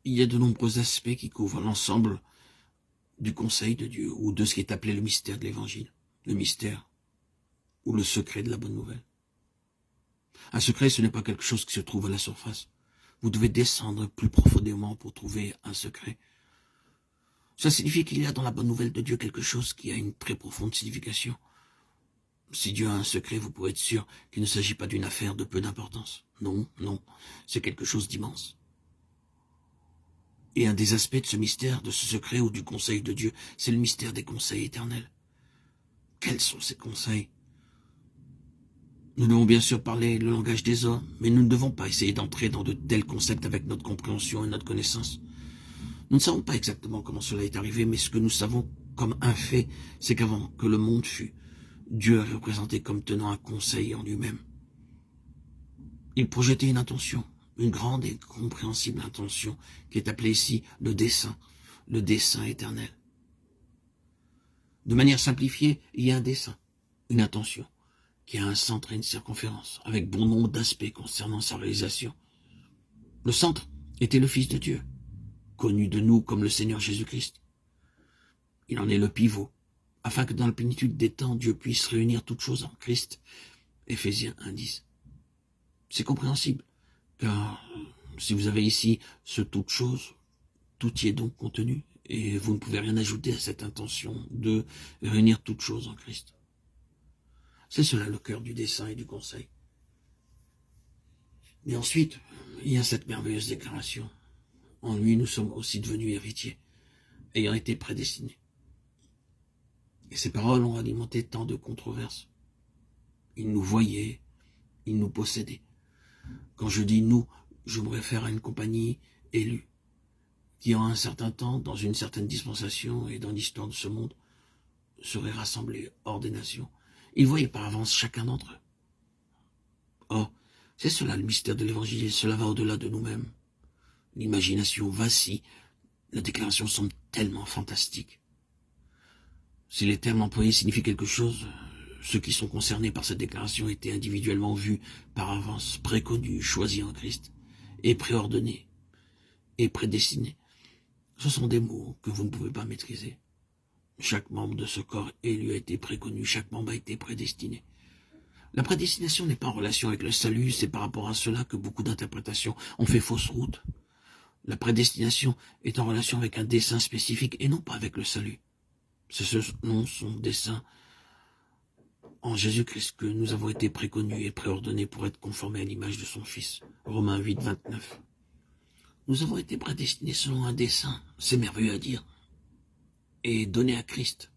il y a de nombreux aspects qui couvrent l'ensemble du conseil de Dieu, ou de ce qui est appelé le mystère de l'Évangile, le mystère ou le secret de la bonne nouvelle. Un secret, ce n'est pas quelque chose qui se trouve à la surface. Vous devez descendre plus profondément pour trouver un secret. Ça signifie qu'il y a dans la bonne nouvelle de Dieu quelque chose qui a une très profonde signification. Si Dieu a un secret, vous pouvez être sûr qu'il ne s'agit pas d'une affaire de peu d'importance. Non, non, c'est quelque chose d'immense. Et un des aspects de ce mystère, de ce secret ou du conseil de Dieu, c'est le mystère des conseils éternels. Quels sont ces conseils? Nous devons bien sûr parler le langage des hommes, mais nous ne devons pas essayer d'entrer dans de tels concepts avec notre compréhension et notre connaissance. Nous ne savons pas exactement comment cela est arrivé, mais ce que nous savons comme un fait, c'est qu'avant que le monde fût, Dieu est représenté comme tenant un conseil en lui-même. Il projetait une intention, une grande et compréhensible intention, qui est appelée ici le dessein éternel. De manière simplifiée, il y a un dessein, une intention, qui a un centre et une circonférence, avec bon nombre d'aspects concernant sa réalisation. Le centre était le Fils de Dieu, connu de nous comme le Seigneur Jésus-Christ. Il en est le pivot, afin que dans la plénitude des temps, Dieu puisse réunir toutes choses en Christ. Éphésiens 1:10. C'est compréhensible, car si vous avez ici ce toute chose, tout y est donc contenu, et vous ne pouvez rien ajouter à cette intention de réunir toutes choses en Christ. C'est cela le cœur du dessein et du conseil. Mais ensuite, il y a cette merveilleuse déclaration. En lui, nous sommes aussi devenus héritiers, ayant été prédestinés. Et ces paroles ont alimenté tant de controverses. Il nous voyait, il nous possédait. Quand je dis nous, je me réfère à une compagnie élue, qui en un certain temps, dans une certaine dispensation et dans l'histoire de ce monde, serait rassemblée hors des nations. Il voyait par avance chacun d'entre eux. Or, c'est cela le mystère de l'Évangile, et cela va au-delà de nous-mêmes. L'imagination vacille, la déclaration semble tellement fantastique. Si les termes employés signifient quelque chose, ceux qui sont concernés par cette déclaration étaient individuellement vus par avance, préconnus, choisis en Christ, et préordonnés, et prédestinés. Ce sont des mots que vous ne pouvez pas maîtriser. Chaque membre de ce corps élu a été préconnu, chaque membre a été prédestiné. La prédestination n'est pas en relation avec le salut, c'est par rapport à cela que beaucoup d'interprétations ont fait fausse route. La prédestination est en relation avec un dessein spécifique et non pas avec le salut. C'est selon son dessein en Jésus-Christ que nous avons été préconnus et préordonnés pour être conformés à l'image de son Fils. Romains 8, 29. Nous avons été prédestinés selon un dessein, c'est merveilleux à dire, et donnés à Christ.